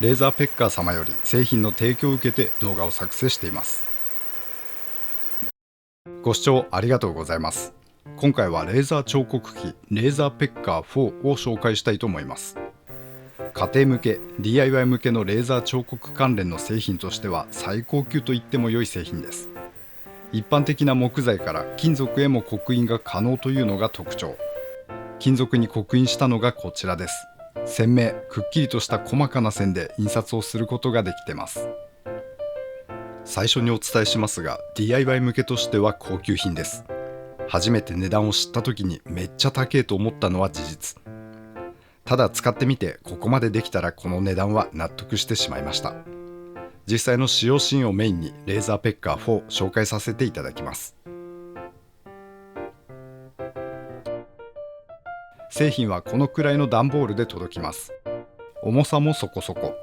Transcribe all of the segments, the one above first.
レーザーペッカー様より製品の提供を受けて動画を作成しています。ご視聴ありがとうございます。今回はレーザー彫刻機レーザーペッカー4を紹介したいと思います。家庭向け DIY 向けのレーザー彫刻関連の製品としては最高級と言っても良い製品です。一般的な木材から金属へも刻印が可能というのが特徴。金属に刻印したのがこちらです。鮮明くっきりとした細かな線で印刷をすることができてます。最初にお伝えしますが DIY 向けとしては高級品です。初めて値段を知った時にめっちゃ高えと思ったのは事実。ただ使ってみてここまでできたらこの値段は納得してしまいました。実際の使用シーンをメインにレーザーペッカー4紹介させていただきます。製品はこのくらいの段ボールで届きます。重さもそこそこ。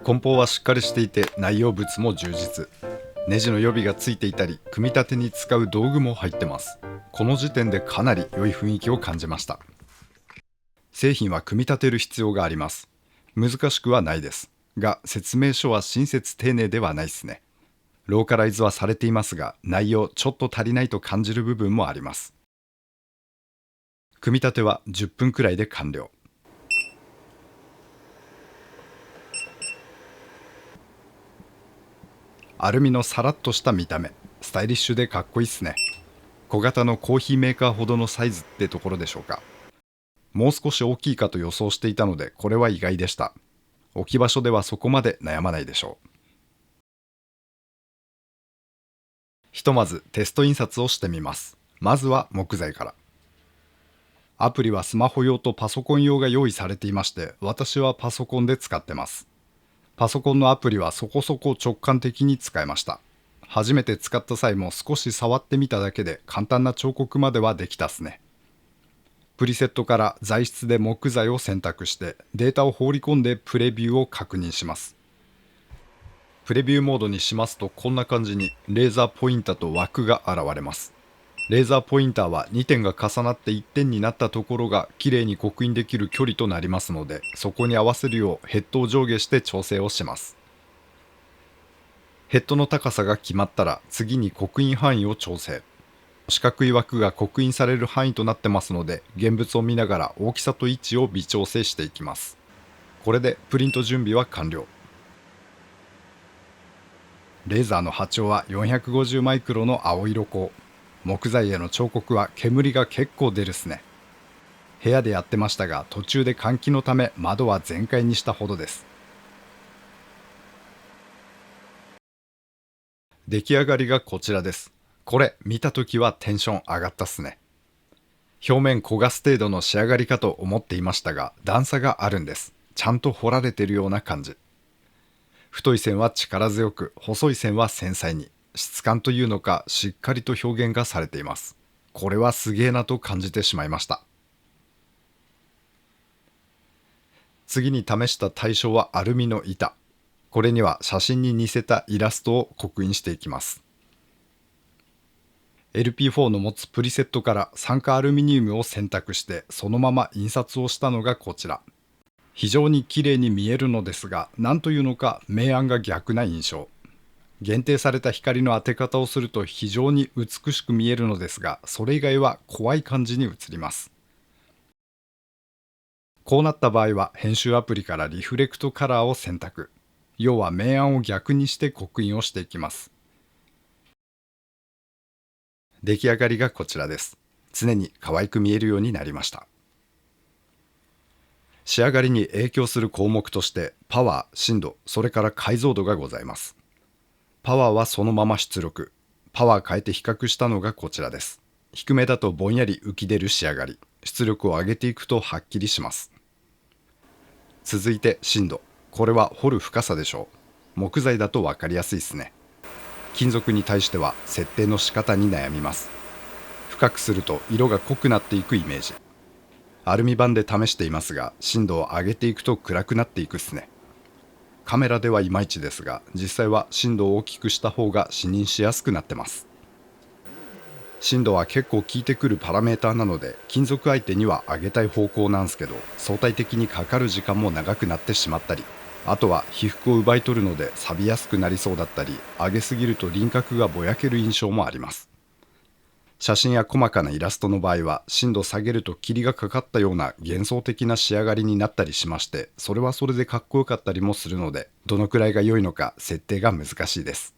梱包はしっかりしていて内容物も充実。ネジの予備がついていたり組み立てに使う道具も入ってます。この時点でかなり良い雰囲気を感じました。製品は組み立てる必要があります。難しくはないですが説明書は親切丁寧ではないですね。ローカライズはされていますが内容ちょっと足りないと感じる部分もあります。組み立ては10分くらいで完了。アルミのさらっとした見た目、スタイリッシュでかっこいいっすね。小型のコーヒーメーカーほどのサイズってところでしょうか。もう少し大きいかと予想していたのでこれは意外でした。置き場所ではそこまで悩まないでしょう。ひとまずテスト印刷をしてみます。まずは木材から。アプリはスマホ用とパソコン用が用意されていまして私はパソコンで使ってます。パソコンのアプリはそこそこ直感的に使えました。初めて使った際も少し触ってみただけで簡単な彫刻まではできたっすね。プリセットから材質で木材を選択してデータを放り込んでプレビューを確認します。プレビューモードにしますとこんな感じにレーザーポインターと枠が現れます。レーザーポインターは2点が重なって1点になったところがきれいに刻印できる距離となりますのでそこに合わせるようヘッドを上下して調整をします。ヘッドの高さが決まったら次に刻印範囲を調整。四角い枠が刻印される範囲となってますので現物を見ながら大きさと位置を微調整していきます。これでプリント準備は完了。レーザーの波長は450マイクロの青色光。木材への彫刻は煙が結構出るっすね。部屋でやってましたが途中で換気のため窓は全開にしたほどです。出来上がりがこちらです。これ見た時はテンション上がったっすね。表面焦がす程度の仕上がりかと思っていましたが段差があるんです。ちゃんと彫られてるような感じ。太い線は力強く細い線は繊細に、質感というのかしっかりと表現がされています。これはすげえなと感じてしまいました。次に試した対象はアルミの板。これには写真に似せたイラストを刻印していきます。LP4 の持つプリセットから酸化アルミニウムを選択してそのまま印刷をしたのがこちら。非常に綺麗に見えるのですが何というのか明暗が逆な印象。限定された光の当て方をすると非常に美しく見えるのですがそれ以外は怖い感じに映ります。こうなった場合は編集アプリからリフレクトカラーを選択。要は明暗を逆にして刻印をしていきます。出来上がりがこちらです。常に可愛く見えるようになりました。仕上がりに影響する項目としてパワー、深度、それから解像度がございます。パワーはそのまま出力。パワー変えて比較したのがこちらです。低めだとぼんやり浮き出る仕上がり。出力を上げていくとはっきりします。続いて深度。これは掘る深さでしょう。木材だと分かりやすいですね。金属に対しては設定の仕方に悩みます。深くすると色が濃くなっていくイメージ。アルミ板で試していますが深度を上げていくと暗くなっていくっすね。カメラではいまいちですが実際は深度を大きくした方が視認しやすくなってます。深度は結構効いてくるパラメーターなので、金属相手には上げたい方向なんですけど、相対的にかかる時間も長くなってしまったり、あとは被覆を奪い取るので錆びやすくなりそうだったり、上げすぎると輪郭がぼやける印象もあります。写真や細かなイラストの場合は、深度下げると霧がかかったような幻想的な仕上がりになったりしまして、それはそれでかっこよかったりもするので、どのくらいが良いのか設定が難しいです。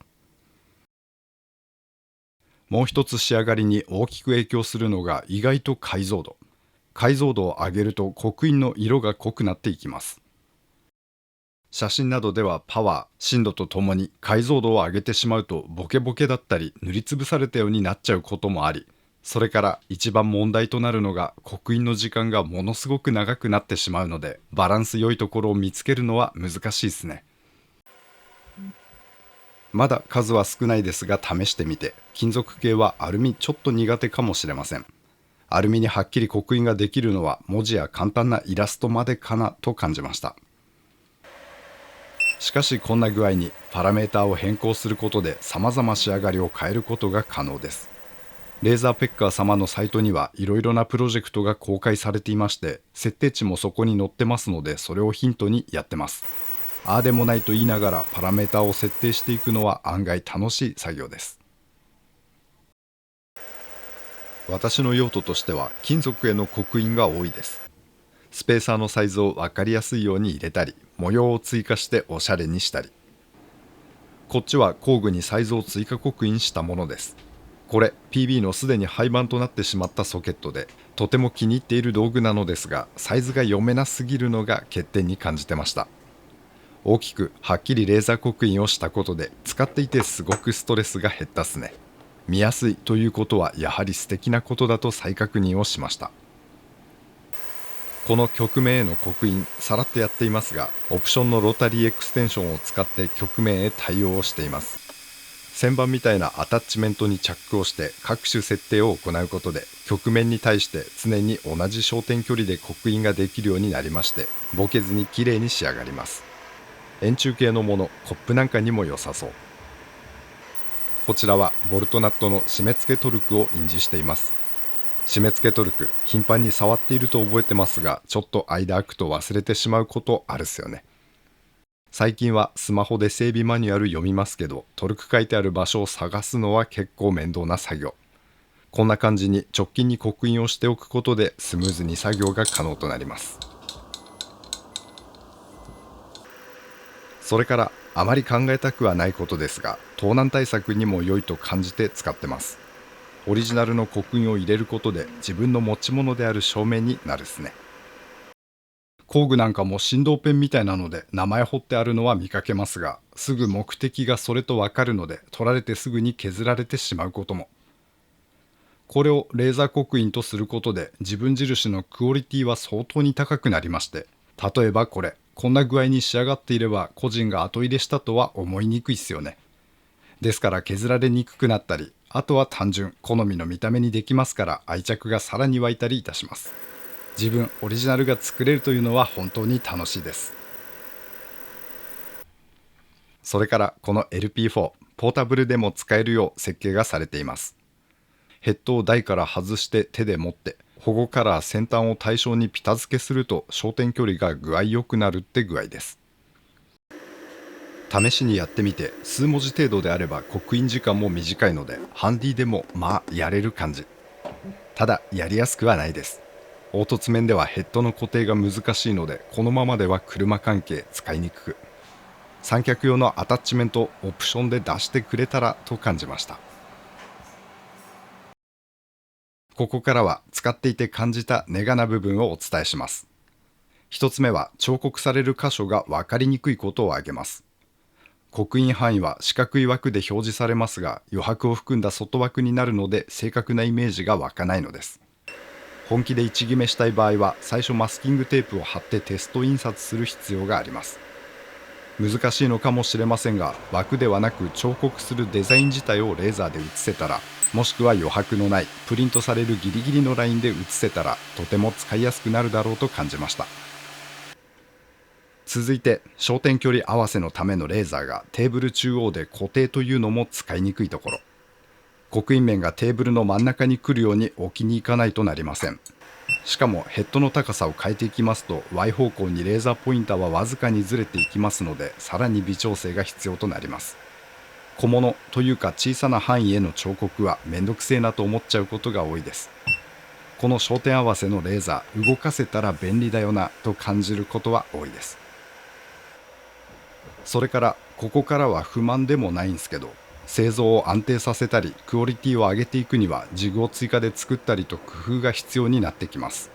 もう一つ仕上がりに大きく影響するのが意外と解像度。解像度を上げると刻印の色が濃くなっていきます。写真などではパワー、深度とともに解像度を上げてしまうとボケボケだったり塗りつぶされたようになっちゃうこともあり、それから一番問題となるのが刻印の時間がものすごく長くなってしまうので、バランス良いところを見つけるのは難しいですね。まだ数は少ないですが試してみて、金属系はアルミちょっと苦手かもしれません。アルミにはっきり刻印ができるのは文字や簡単なイラストまでかなと感じました。しかしこんな具合にパラメータを変更することで様々仕上がりを変えることが可能です。レーザーペッカー様のサイトにはいろいろなプロジェクトが公開されていまして、設定値もそこに載ってますので、それをヒントにやってます。ああでもないと言いながらパラメータを設定していくのは案外楽しい作業です。私の用途としては金属への刻印が多いです。スペーサーのサイズを分かりやすいように入れたり、模様を追加しておしゃれにしたり。こっちは工具にサイズを追加刻印したものです。これ PB のすでに廃盤となってしまったソケットで、とても気に入っている道具なのですが、サイズが読めなすぎるのが欠点に感じてました。大きくはっきりレーザー刻印をしたことで、使っていてすごくストレスが減ったっすね。見やすいということはやはり素敵なことだと再確認をしました。この曲面への刻印、さらっとやっていますが、オプションのロータリーエクステンションを使って曲面へ対応をしています。旋盤みたいなアタッチメントに着工をして各種設定を行うことで、曲面に対して常に同じ焦点距離で刻印ができるようになりまして、ボケずに綺麗に仕上がります。円柱形のもの、コップなんかにも良さそう。こちらはボルトナットの締め付けトルクを印字しています。締め付けトルク、頻繁に触っていると覚えてますが、ちょっと間空くと忘れてしまうことあるっすよね。最近はスマホで整備マニュアル読みますけど、トルク書いてある場所を探すのは結構面倒な作業。こんな感じに直近に刻印をしておくことでスムーズに作業が可能となります。それからあまり考えたくはないことですが、盗難対策にも良いと感じて使ってます。オリジナルの刻印を入れることで自分の持ち物である証明になるっすね。工具なんかも振動ペンみたいなので名前彫ってあるのは見かけますが、すぐ目的がそれとわかるので取られてすぐに削られてしまうことも。これをレーザー刻印とすることで自分印のクオリティは相当に高くなりまして、例えばこんな具合に仕上がっていれば個人が後入れしたとは思いにくいっすよね。ですから削られにくくなったり、あとは単純好みの見た目にできますから愛着がさらに湧いたりいたします。自分オリジナルが作れるというのは本当に楽しいです。それからこの LP4、ポータブルでも使えるよう設計がされています。ヘッドを台から外して手で持って、保護カラー先端を対象にピタ付けすると焦点距離が具合良くなるって具合です。試しにやってみて、数文字程度であれば刻印時間も短いので、ハンディでもまあやれる感じ。ただやりやすくはないです。凹凸面ではヘッドの固定が難しいので、このままでは車関係使いにくく、三脚用のアタッチメントをオプションで出してくれたらと感じました。ここからは使っていて感じたネガな部分をお伝えします。一つ目は彫刻される箇所が分かりにくいことを挙げます。刻印範囲は四角い枠で表示されますが、余白を含んだ外枠になるので正確なイメージが湧かないのです。本気で位置決めしたい場合は最初マスキングテープを貼ってテスト印刷する必要があります。難しいのかもしれませんが、枠ではなく彫刻するデザイン自体をレーザーで写せたら、もしくは余白のないプリントされるギリギリのラインで写せたら、とても使いやすくなるだろうと感じました。続いて焦点距離合わせのためのレーザーがテーブル中央で固定というのも使いにくいところ。刻印面がテーブルの真ん中に来るように置きに行かないとなりません。しかもヘッドの高さを変えていきますと Y 方向にレーザーポインターはわずかにずれていきますので、さらに微調整が必要となります。小物というか小さな範囲への彫刻はめんどくせえなと思っちゃうことが多いです。この焦点合わせのレーザー動かせたら便利だよなと感じることは多いです。それからここからは不満でもないんですけど、製造を安定させたりクオリティを上げていくにはジグを追加で作ったりと工夫が必要になってきます。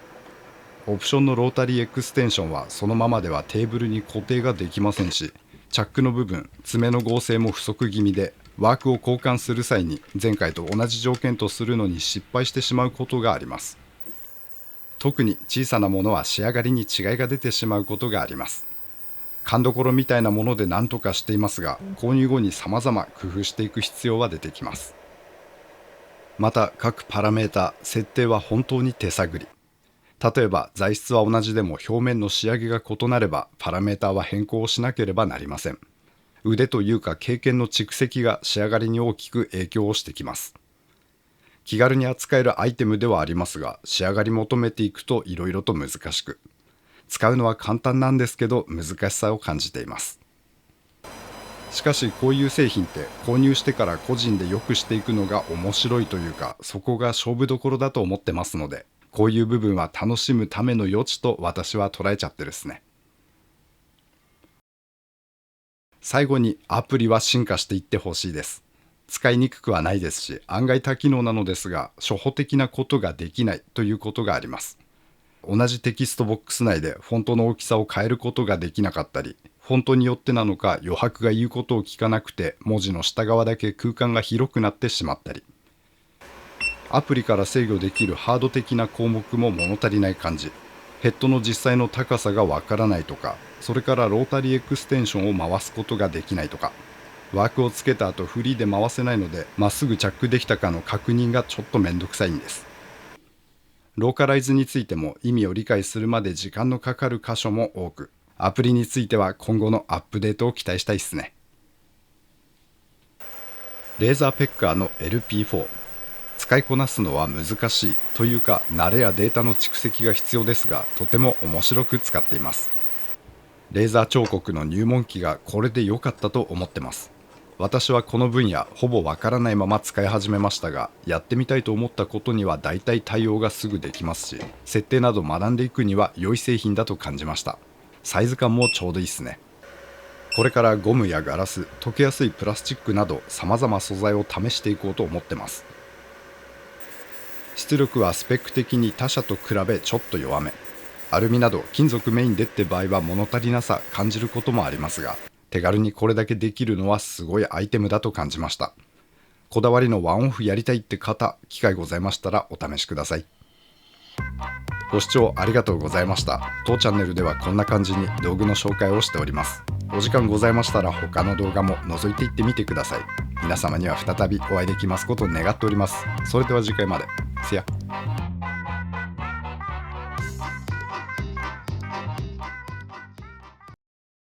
オプションのロータリーエクステンションはそのままではテーブルに固定ができませんし、チャックの部分爪の合成も不足気味で、ワークを交換する際に前回と同じ条件とするのに失敗してしまうことがあります。特に小さなものは仕上がりに違いが出てしまうことがあります。勘どころみたいなもので何とかしていますが、購入後に様々工夫していく必要は出てきます。また各パラメータ設定は本当に手探り。例えば材質は同じでも表面の仕上げが異なればパラメータは変更しなければなりません。腕というか経験の蓄積が仕上がりに大きく影響をしてきます。気軽に扱えるアイテムではありますが、仕上がり求めていくといろいろと難しく、使うのは簡単なんですけど難しさを感じています。しかしこういう製品って購入してから個人で良くしていくのが面白いというか、そこが勝負どころだと思ってますので、こういう部分は楽しむための余地と私は捉えちゃってるですね。最後にアプリは進化していってほしいです。使いにくくはないですし、案外多機能なのですが、初歩的なことができないということがあります。同じテキストボックス内でフォントの大きさを変えることができなかったり、フォントによってなのか余白が言うことを聞かなくて文字の下側だけ空間が広くなってしまったり、アプリから制御できるハード的な項目も物足りない感じ、ヘッドの実際の高さがわからないとか、それからロータリーエクステンションを回すことができないとか、ワークをつけた後フリーで回せないのでまっすぐ着できたかの確認がちょっとめんどくさいんです。ローカライズについても意味を理解するまで時間のかかる箇所も多く、アプリについては今後のアップデートを期待したいですね。レーザーペッカーの LP4、使いこなすのは難しいというか慣れやデータの蓄積が必要ですが、とても面白く使っています。レーザー彫刻の入門機がこれで良かったと思ってます。私はこの分野ほぼわからないまま使い始めましたが、やってみたいと思ったことには大体対応がすぐできますし、設定など学んでいくには良い製品だと感じました。サイズ感もちょうどいいっすね。これからゴムやガラス、溶けやすいプラスチックなど様々素材を試していこうと思ってます。出力はスペック的に他社と比べちょっと弱め。アルミなど金属メインでって場合は物足りなさ感じることもありますが、手軽にこれだけできるのはすごいアイテムだと感じました。こだわりのワンオフやりたいって方、機会ございましたらお試しください。ご視聴ありがとうございました。当チャンネルではこんな感じに道具の紹介をしております。お時間ございましたら他の動画も覗いていってみてください。皆様には再びお会いできますことを願っております。それでは次回まで。See ya。